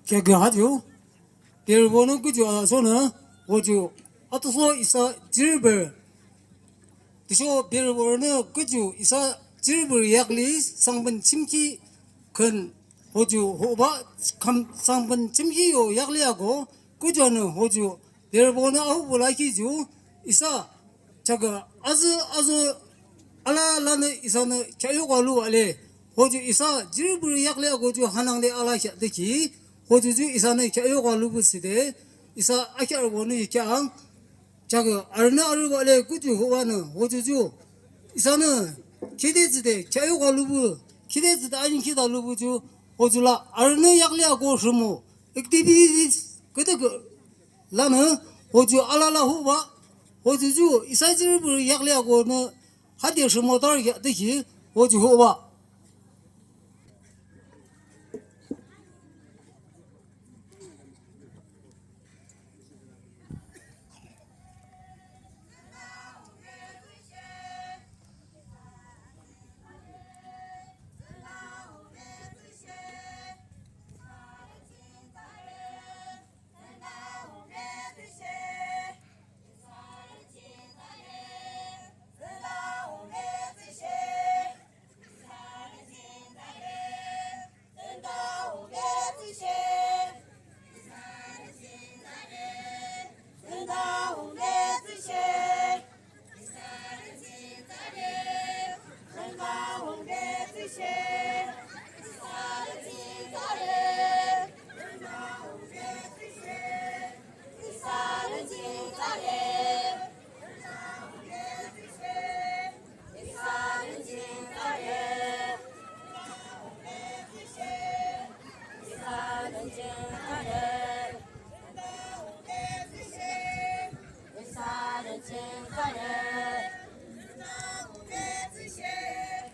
개그하죠. 비밀번호 그죠? 저는 오죠. 아또서 이사 질벌 디쇼 비밀번호 그죠? 이사 질벌 약리 상번 침기 근 호주 호바 감 상번 침기요 약리하고 그저는 호주 비밀번호 아우블라키죠. 이사 자가 아주 알라라는 이사는 자유관루 알레 호주 이사 질불 약래하고 주 하나인데 알아샤 되기 호주주 이사는 자유관루 부시데 이사 아키알고는 이캬 자가 알나 알고 알레 그주 호와는 호주주 이사는 기대지대 자유관루 부 기대지대 아닌 기다루 부주 호주라 알나 약래하고什么 액티비티 그때 그 라는 호주 알라라 호바 호주주 이사 질불 약래하고는 하디어 什么道理的起，我就说吧。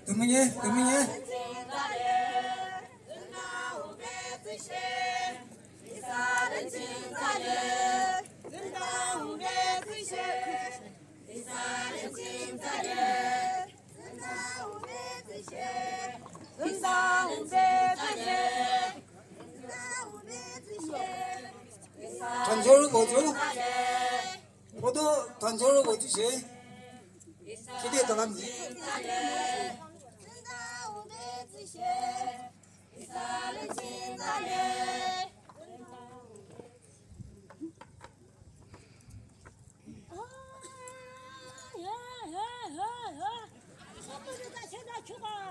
怎么样？단소를 뭐죠? 모두 단소를 뭐주세? 기대 들어갑니다.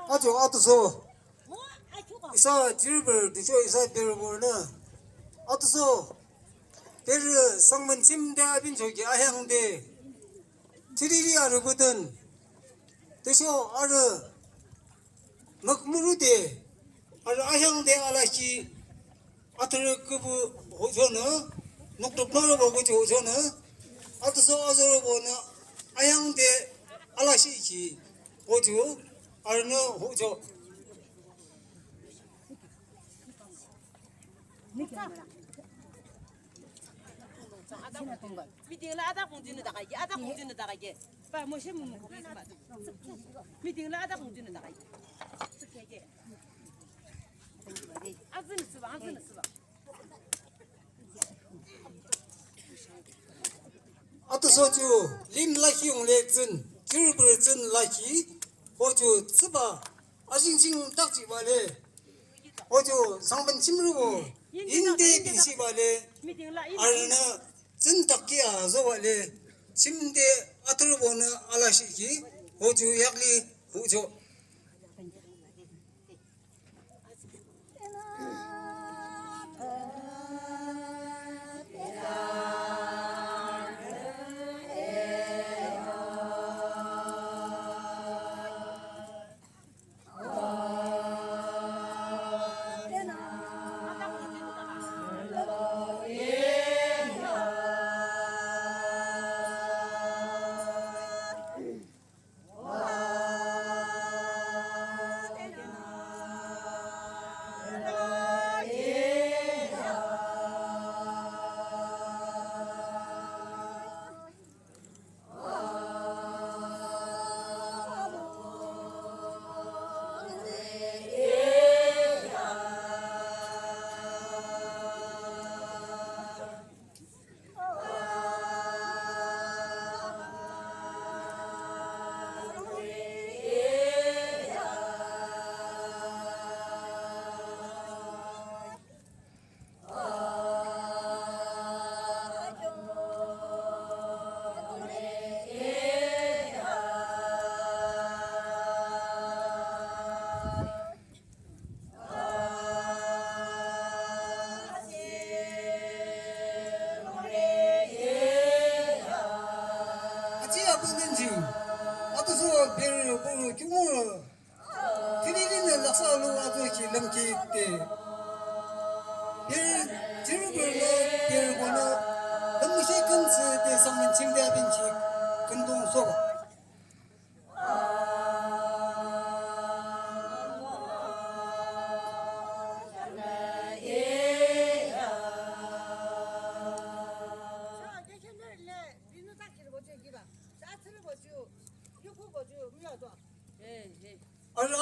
아주 아도서 이사 질벌 디쇼 이사 별벌는 아도서 베르 성문 침대빈 저기 아향대 트리리 아르거든 디쇼 아르 먹무르대 아르 아향대 알라시 아트르 그부 호소는 녹독너로 보고 호소는 아도서 아서로 보는 아향대 알라시기 호주 아르는 호조 미팅을 하다 공주는 나가게 하다 공주는 나가게 빨리 뭐 신문 보고 있으면 미팅을 하다 공주는 나가게 어떻게 아즈는 쓰봐 아즈는 쓰봐 아토소주 림라히 용레진 줄불진 라히 호주 쓰바 아싱싱 딱지 말에 호주 상번 침르고 인대 비시 말에 알나 진딱기야 저발에 침대 아트로 보는 알라시기 호주 약리 호주 daksa lu atu ki lam ki te bir jirgurlo bir gono lam she kan se te samman chingda bin chi kandung soga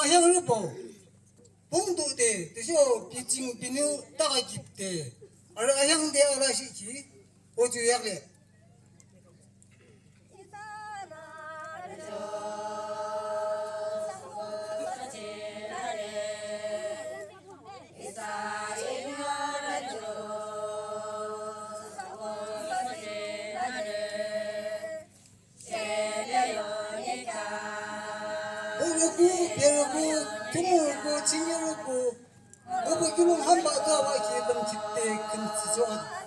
아향을 보 봉도대 대쇼 비징 비뉴 따가 집대 아향대 알아시지 오주 약래 오르고 배르고 두물고 징여르고 오버기는 한바다 와기 ለም 집대 큰 지조한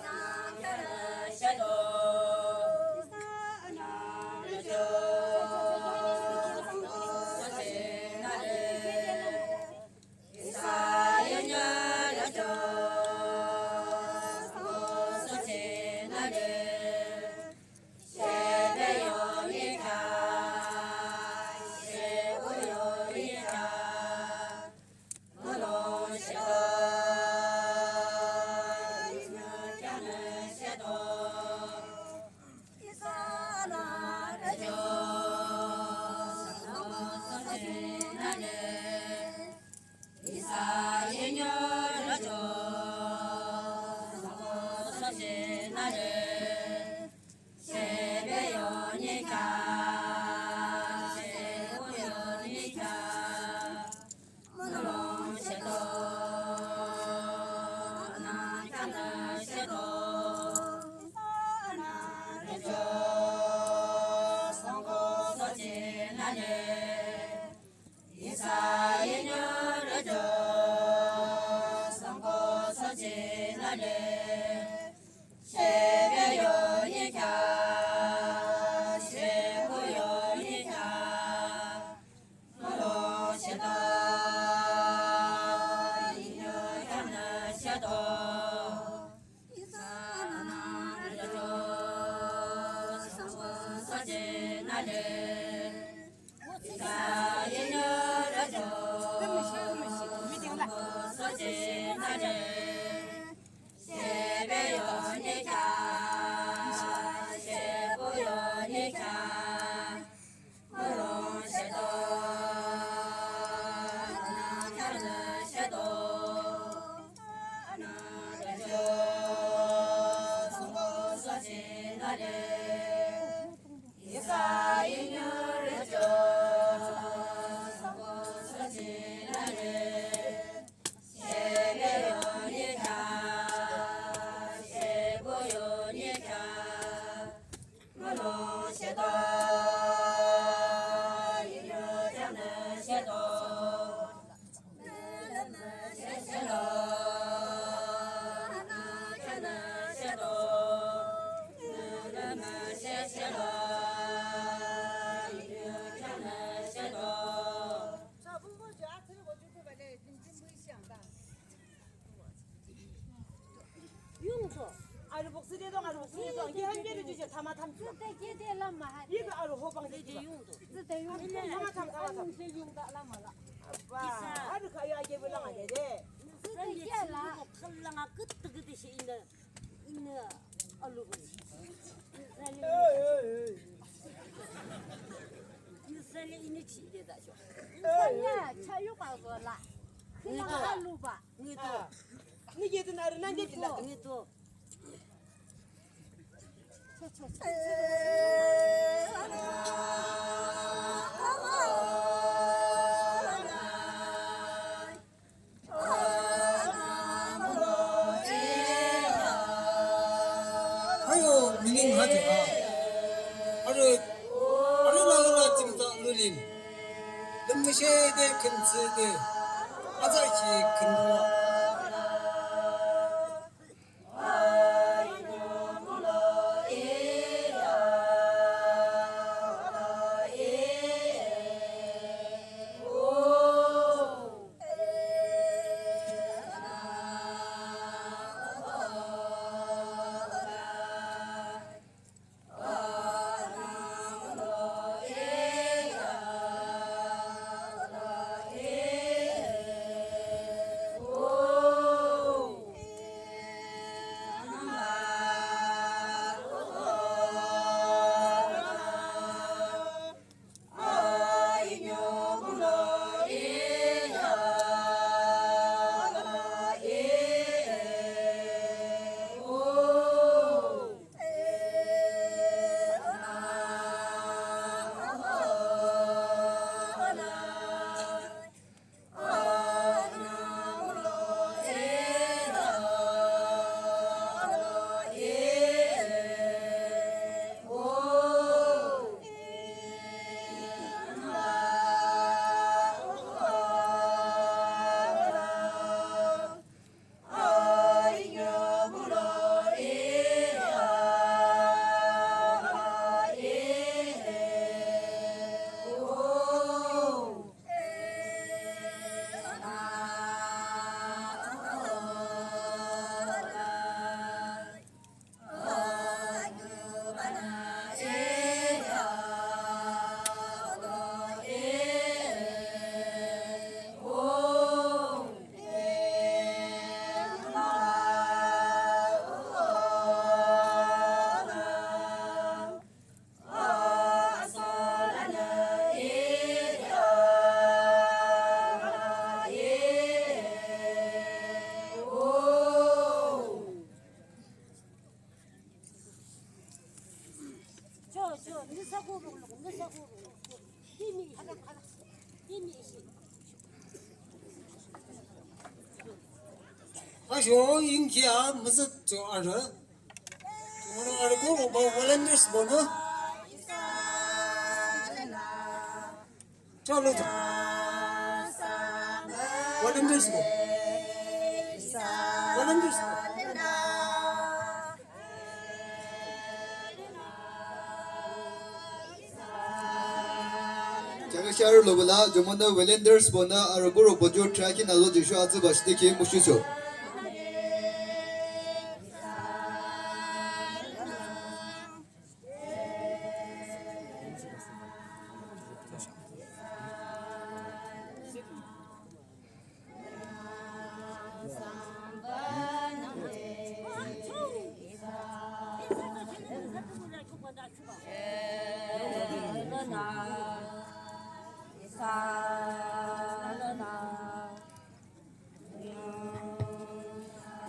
아루 복수대동 아루 복수대동 이게 한개를 주죠. 다마탐. 이거 아루 호방대지 용도. 다마탐 와. 아루 가야 이게 불랑 안 돼. kalanga kut si ina alugun. Sali ini ci de da sho. Sanya chayu ka go la. Kila alu ba. Ngito. 이게 또 나를 난게 빌라. Ngito. 아유 미닝하지가 아르나가라 짐다 누린 넘무셰데 근스데 아자키 근도와 아쇼 인기야 무슨 저 알아? 저는 알고 뭐 volunteers 뭐는? चलो तो volunteers को Jaga share lobala jomona Welenders bona aruguru bojo tracking azo jisho azu bashte ki mushucho.